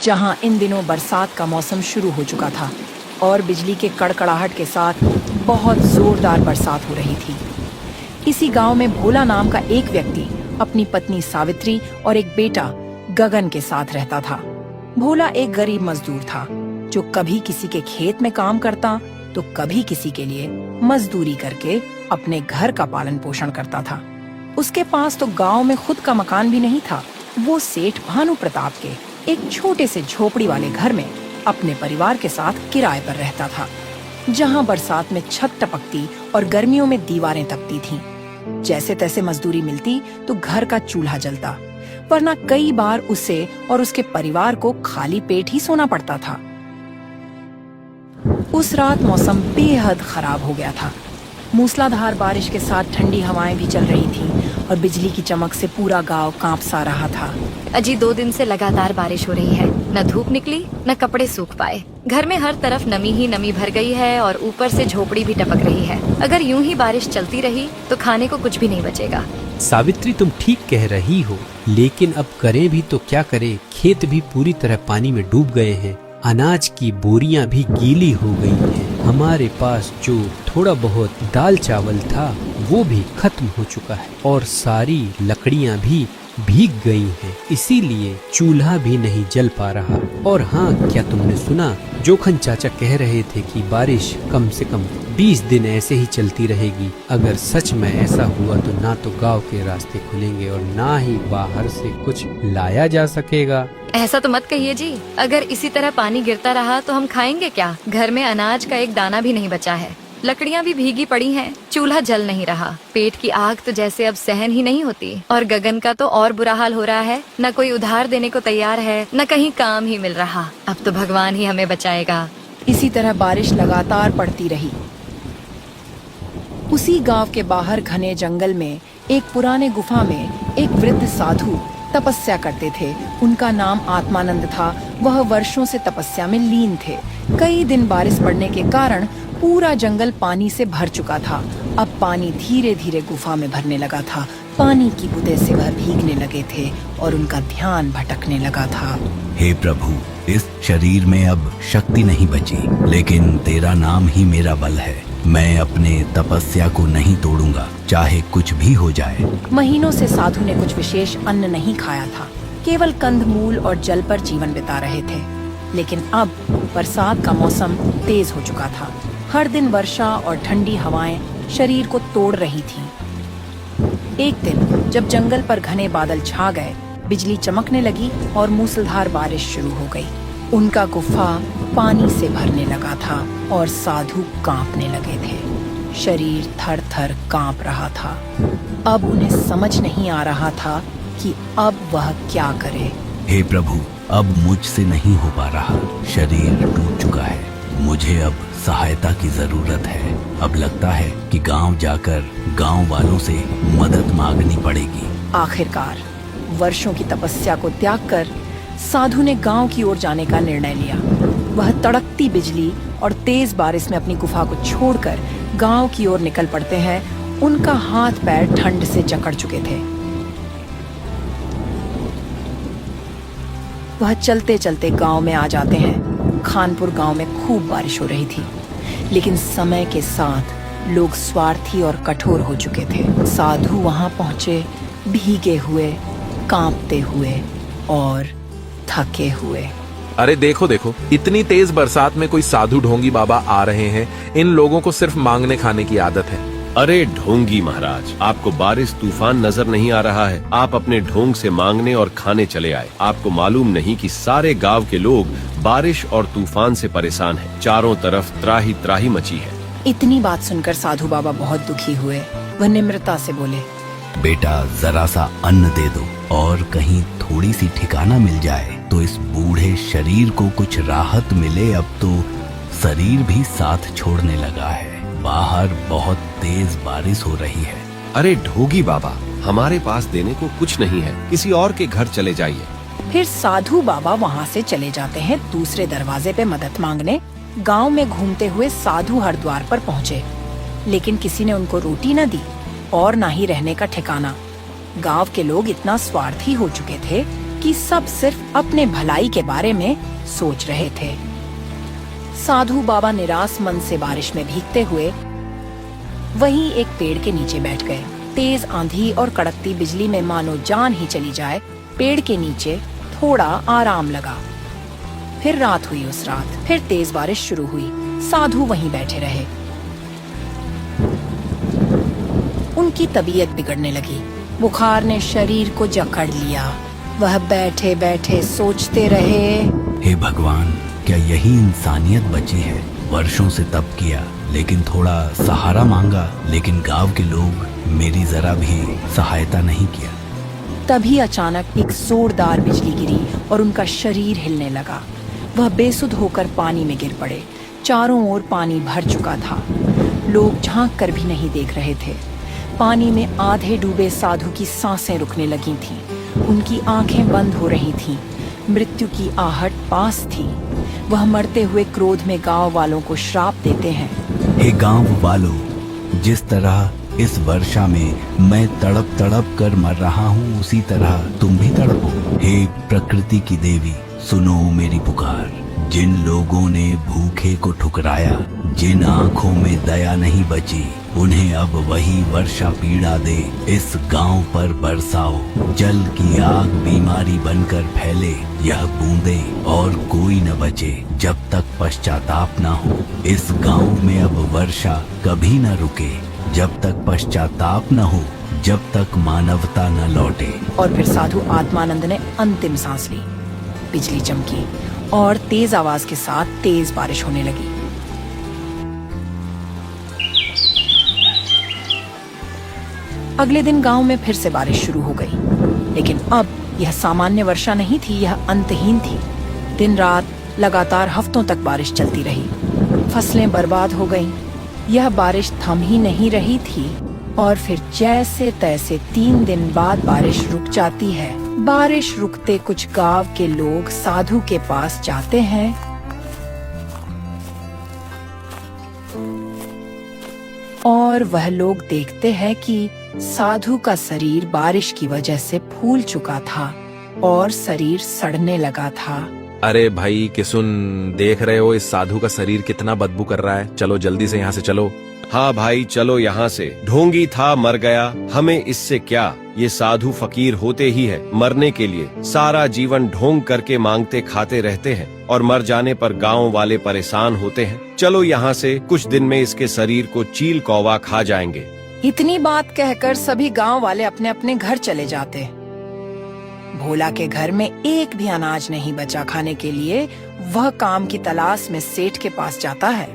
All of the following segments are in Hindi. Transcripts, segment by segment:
जहां इन दिनों बरसात का मौसम शुरू हो चुका था और बिजली के कड़कड़ाहट के साथ बहुत जोरदार बरसात हो रही थी। इसी गांव में भोला नाम का एक व्यक्ति अपनी पत्नी सावित्री और एक बेटा गगन के साथ रहता था। भोला एक गरीब मजदूर था जो कभी किसी के खेत में काम करता तो कभी किसी के लिए मजदूरी करके अपने घर का पालन पोषण करता था। उसके पास तो गांव में खुद का मकान भी नहीं था। वो सेठ भानु प्रताप के एक छोटे से झोपड़ी वाले घर में अपने परिवार के साथ किराए पर रहता था, जहां बरसात में छत टपकती और गर्मियों में दीवारें तपती थीं। जैसे तैसे मजदूरी मिलती तो घर का चूल्हा जलता, वरना कई बार उसे और उसके परिवार को खाली पेट ही सोना पड़ता था। उस रात मौसम बेहद खराब हो गया था। मूसलाधार बारिश के साथ ठंडी हवाएं भी चल रही थीं और बिजली की चमक से पूरा गांव कांप सा रहा था। अजी 2 दिन से लगातार बारिश हो रही है, न धूप निकली न कपड़े सूख पाए। घर में हर तरफ नमी ही नमी भर गई है और ऊपर से झोपड़ी भी टपक रही है। अगर यूं ही बारिश चलती रही तो खाने को कुछ भी नहीं बचेगा। सावित्री, तुम ठीक कह रही हो, लेकिन अब करें भी तो क्या करें? खेत भी पूरी तरह पानी में डूब गए हैं, अनाज की बोरियां भी गीली हो गई हैं। हमारे पास जो थोड़ा बहुत दाल चावल था वो भी खत्म हो चुका है और सारी लकड़ियां भी भीग गई हैं, इसीलिए चूल्हा भी नहीं जल पा रहा। और हाँ, क्या तुमने सुना? जोखन चाचा कह रहे थे कि बारिश कम से कम 20 दिन ऐसे ही चलती रहेगी। अगर सच में ऐसा हुआ तो ना तो गांव के रास्ते खुलेंगे और ना ही बाहर से कुछ लाया जा सकेगा। ऐसा तो मत कहिए जी, अगर इसी तरह पानी गिरता रहा तो हम खाएंगे क्या? घर में अनाज का एक दाना भी नहीं बचा है, लकड़ियां भी भीगी पड़ी हैं, चूल्हा जल नहीं रहा, पेट की आग तो जैसे अब सहन ही नहीं होती। और गगन का तो और बुरा हाल हो रहा है, न कोई उधार देने को तैयार है न कहीं काम ही मिल रहा। अब तो भगवान ही हमें बचाएगा। इसी तरह बारिश लगातार पड़ती रही। उसी गांव के बाहर घने जंगल में एक पुराने गुफा में एक वृद्ध साधु तपस्या करते थे। उनका नाम आत्मानंद था। वह वर्षों से तपस्या में लीन थे। कई दिन बारिश पड़ने के कारण पूरा जंगल पानी से भर चुका था। अब पानी धीरे धीरे गुफा में भरने लगा था। पानी की बूंदें से वह भीगने लगे थे और उनका ध्यान भटकने लगा था। हे प्रभु, इस शरीर में अब शक्ति नहीं बची, लेकिन तेरा नाम ही मेरा बल है। मैं अपने तपस्या को नहीं तोड़ूंगा, चाहे कुछ भी हो जाए। महीनों से साधु ने कुछ विशेष अन्न नहीं खाया था, केवल कंदमूल और जल पर जीवन बिता रहे थे। लेकिन अब बरसात का मौसम तेज हो चुका था। हर दिन वर्षा और ठंडी हवाएं शरीर को तोड़ रही थीं। एक दिन जब जंगल पर घने बादल छा गए, बिजली चमकने लगी और मूसलाधार बारिश शुरू हो गई। उनका गुफा पानी से भरने लगा था और साधु कांपने लगे थे। शरीर थर थर कांप रहा था। अब उन्हें समझ नहीं आ रहा था कि अब वह क्या करे। हे प्रभु, अब मुझसे नहीं हो पा रहा, शरीर टूट चुका है। मुझे अब सहायता की जरूरत है। अब लगता है कि गांव जाकर गांव वालों से मदद मांगनी पड़ेगी। आखिरकार वर्षों की तपस्या को त्याग कर साधु ने गांव की ओर जाने का निर्णय लिया। वह तड़कती बिजली और तेज बारिश में अपनी गुफा को छोड़कर गांव की ओर निकल पड़ते हैं। उनका हाथ पैर ठंड से जकड़ चुके थे। वह चलते चलते गांव में आ जाते हैं। खानपुर गांव में खूब बारिश हो रही थी, लेकिन समय के साथ लोग स्वार्थी और कठोर हो चुके थे। साधु वहां पहुंचे, भीगे हुए, कांपते हुए और थके हुए। अरे देखो देखो, इतनी तेज बरसात में कोई साधु ढोंगी बाबा आ रहे हैं। इन लोगों को सिर्फ मांगने खाने की आदत है। अरे ढोंगी महाराज, आपको बारिश तूफान नजर नहीं आ रहा है? आप अपने ढोंग से मांगने और खाने चले आए। आपको मालूम नहीं कि सारे गांव के लोग बारिश और तूफान से परेशान हैं। चारों तरफ त्राही त्राही मची है। इतनी बात सुनकर साधु बाबा बहुत दुखी हुए। वह निम्रता से बोले, बेटा, जरा सा अन्न दे दो और कहीं थोड़ी सी ठिकाना मिल जाए तो इस बूढ़े शरीर को कुछ राहत मिले। अब तो शरीर भी साथ छोड़ने लगा है। बाहर बहुत तेज बारिश हो रही है। अरे ढोगी बाबा, हमारे पास देने को कुछ नहीं है, किसी और के घर चले जाइए। फिर साधु बाबा वहाँ से चले जाते हैं दूसरे दरवाजे पे मदद मांगने। गांव में घूमते हुए साधु हर द्वार पर पहुँचे, लेकिन किसी ने उनको रोटी न दी और न ही रहने का ठिकाना। गांव के लोग इतना स्वार्थी हो चुके थे जबकि सब सिर्फ अपने भलाई के बारे में सोच रहे थे। साधु बाबा निराश मन से बारिश में भीगते हुए वहीं एक पेड़ के नीचे बैठ गए। तेज आंधी और कड़कती बिजली में मानो जान ही चली जाए। पेड़ के नीचे थोड़ा आराम लगा। फिर रात हुई। उस रात फिर तेज बारिश शुरू हुई। साधु वहीं बैठे रहे। उनकी तबीयत बिगड़ने लगी। बुखार ने शरीर को जकड़ लिया। वह बैठे बैठे सोचते रहे, हे भगवान, क्या यही इंसानियत बची है? वर्षों से तप किया, लेकिन थोड़ा सहारा मांगा, लेकिन गांव के लोग मेरी जरा भी सहायता नहीं किया। तभी अचानक एक जोरदार बिजली गिरी और उनका शरीर हिलने लगा। वह बेसुध होकर पानी में गिर पड़े। चारों ओर पानी भर चुका था। लोग झांक कर भी नहीं देख रहे थे। पानी में आधे डूबे साधु की सांसें रुकने लगी थीं। उनकी आंखें बंद हो रही थीं। मृत्यु की आहट पास थी। वह मरते हुए क्रोध में गांव वालों को श्राप देते हैं। हे गांव वालों, जिस तरह इस वर्षा में मैं तड़प तड़प कर मर रहा हूँ, उसी तरह तुम भी तड़पो। हे प्रकृति की देवी, सुनो मेरी पुकार। जिन लोगों ने भूखे को ठुकराया, जिन आंखों में दया नहीं बची, उन्हें अब वही वर्षा पीड़ा दे। इस गांव पर बरसाओ। जल की आग बीमारी बनकर फैले। यह बूंदे और कोई न बचे जब तक पश्चाताप न हो। इस गांव में अब वर्षा कभी न रुके जब तक पश्चाताप न हो, जब तक मानवता न लौटे। और फिर साधु आत्मानंद ने अंतिम सांस ली। बिजली चमकी और तेज आवाज के साथ तेज बारिश होने लगी। अगले दिन गांव में फिर से बारिश शुरू हो गई, लेकिन अब यह सामान्य वर्षा नहीं थी, यह अंतहीन थी। दिन रात लगातार हफ्तों तक बारिश चलती रही। फसलें बर्बाद हो गईं। यह बारिश थम ही नहीं रही थी और फिर जैसे तैसे 3 दिन बाद बारिश रुक जाती है। बारिश रुकते कुछ गांव के लोग साधु के पास जाते हैं और वह लोग देखते हैं कि साधु का शरीर बारिश की वजह से फूल चुका था और शरीर सड़ने लगा था। अरे भाई कि सुन, देख रहे हो इस साधु का शरीर कितना बदबू कर रहा है। चलो जल्दी से यहाँ से चलो। हाँ भाई, चलो यहाँ से। ढोंगी था, मर गया, हमें इससे क्या? ये साधु फकीर होते ही है मरने के लिए। सारा जीवन ढोंग करके मांगते खाते रहते हैं और मर जाने पर गांव वाले परेशान होते हैं। चलो यहाँ से, कुछ दिन में इसके शरीर को चील कौवा खा जाएंगे। इतनी बात कहकर सभी गांव वाले अपने अपने घर चले जाते। भोला के घर में एक भी अनाज नहीं बचा खाने के लिए। वह काम की तलाश में सेठ के पास जाता है।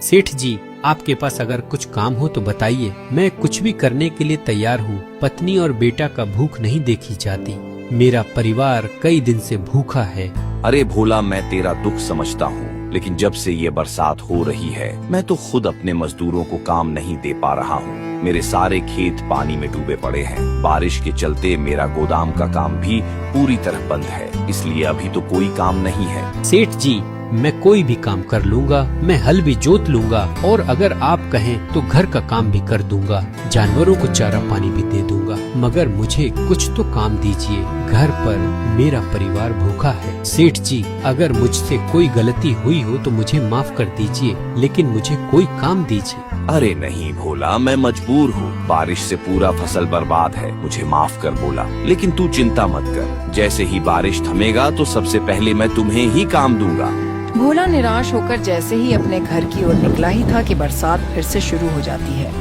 सेठ जी, आपके पास अगर कुछ काम हो तो बताइए। मैं कुछ भी करने के लिए तैयार हूँ। पत्नी और बेटा का भूख नहीं देखी जाती। मेरा परिवार कई दिन से भूखा है। अरे भोला, मैं तेरा दुख समझता हूँ, लेकिन जब से ये बरसात हो रही है, मैं तो खुद अपने मजदूरों को काम नहीं दे पा रहा हूँ। मेरे सारे खेत पानी में डूबे पड़े हैं। बारिश के चलते मेरा गोदाम का काम भी पूरी तरह बंद है, इसलिए अभी तो कोई काम नहीं है। सेठ जी, मैं कोई भी काम कर लूंगा। मैं हल भी जोत लूंगा और अगर आप कहें तो घर का काम भी कर दूंगा। जानवरों को चारा पानी भी दे दूंगा, मगर मुझे कुछ तो काम दीजिए। घर पर मेरा परिवार भूखा है। सेठ जी, अगर मुझसे कोई गलती हुई हो तो मुझे माफ कर दीजिए, लेकिन मुझे कोई काम दीजिए। अरे नहीं भोला, मैं मजबूर हूँ। बारिश से पूरा फसल बर्बाद है, मुझे माफ कर बोला। लेकिन तू चिंता मत कर, जैसे ही बारिश थमेगा तो सबसे पहले मैं तुम्हें ही काम दूंगा। भोला निराश होकर जैसे ही अपने घर की ओर निकला ही था कि बरसात फिर से शुरू हो जाती है।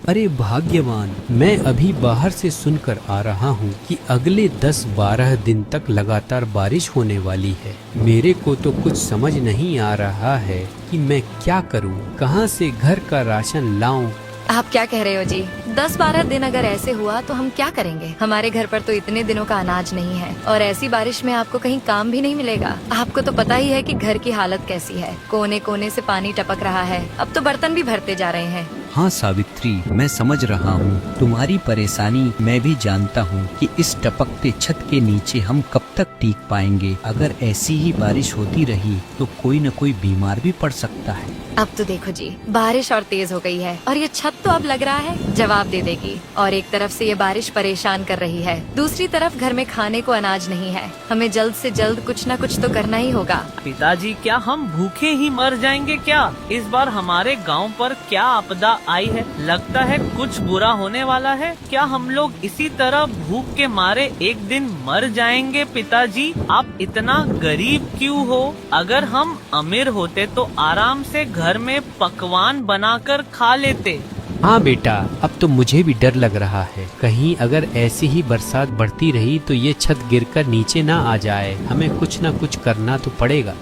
अरे भाग्यवान, मैं अभी बाहर से सुनकर आ रहा हूँ कि अगले 10-12 दिन तक लगातार बारिश होने वाली है। मेरे को तो कुछ समझ नहीं आ रहा है कि मैं क्या करूँ, कहाँ से घर का राशन लाऊं। आप क्या कह रहे हो जी? 10-12 दिन अगर ऐसे हुआ तो हम क्या करेंगे? हमारे घर पर तो इतने दिनों का अनाज नहीं है और ऐसी बारिश में आपको कहीं काम भी नहीं मिलेगा। आपको तो पता ही है कि घर की हालत कैसी है। कोने कोने से पानी टपक रहा है। अब तो बर्तन भी भरते जा रहे हैं। हाँ सावित्री, मैं समझ रहा हूँ तुम्हारी परेशानी। मैं भी जानता हूँ कि इस टपकते छत के नीचे हम कब तक टिक पाएंगे। अगर ऐसी ही बारिश होती रही तो कोई न कोई बीमार भी पड़ सकता है। अब तो देखो जी, बारिश और तेज हो गई है और ये छत तो अब लग रहा है जवाब दे देगी। और एक तरफ से ये बारिश परेशान कर रही है, दूसरी तरफ घर में खाने को अनाज नहीं है। हमें जल्द से जल्द कुछ न कुछ तो करना ही होगा। पिताजी, क्या हम भूखे ही मर जाएंगे क्या? इस बार हमारे गांव पर क्या आपदा आई है? लगता है कुछ बुरा होने वाला है। क्या हम लोग इसी तरह भूख के मारे एक दिन मर जाएंगे? पिताजी, आप इतना गरीब क्यों हो? अगर हम अमीर होते तो आराम से घर में पकवान बनाकर खा लेते। हाँ बेटा, अब तो मुझे भी डर लग रहा है। कहीं अगर ऐसी ही बरसात बढ़ती रही तो ये छत गिरकर नीचे ना आ जाए। हमें कुछ ना कुछ करना तो पड़ेगा।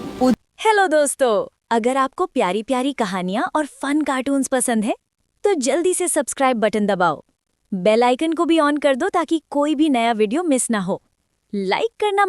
हेलो दोस्तों, अगर आपको प्यारी प्यारी कहानियाँ और फन कार्टून्स पसंद है तो जल्दी से सब्सक्राइब बटन दबाओ। बेल आइकन को भी ऑन कर दो ताकि कोई भी नया वीडियो मिस ना हो। लाइक करना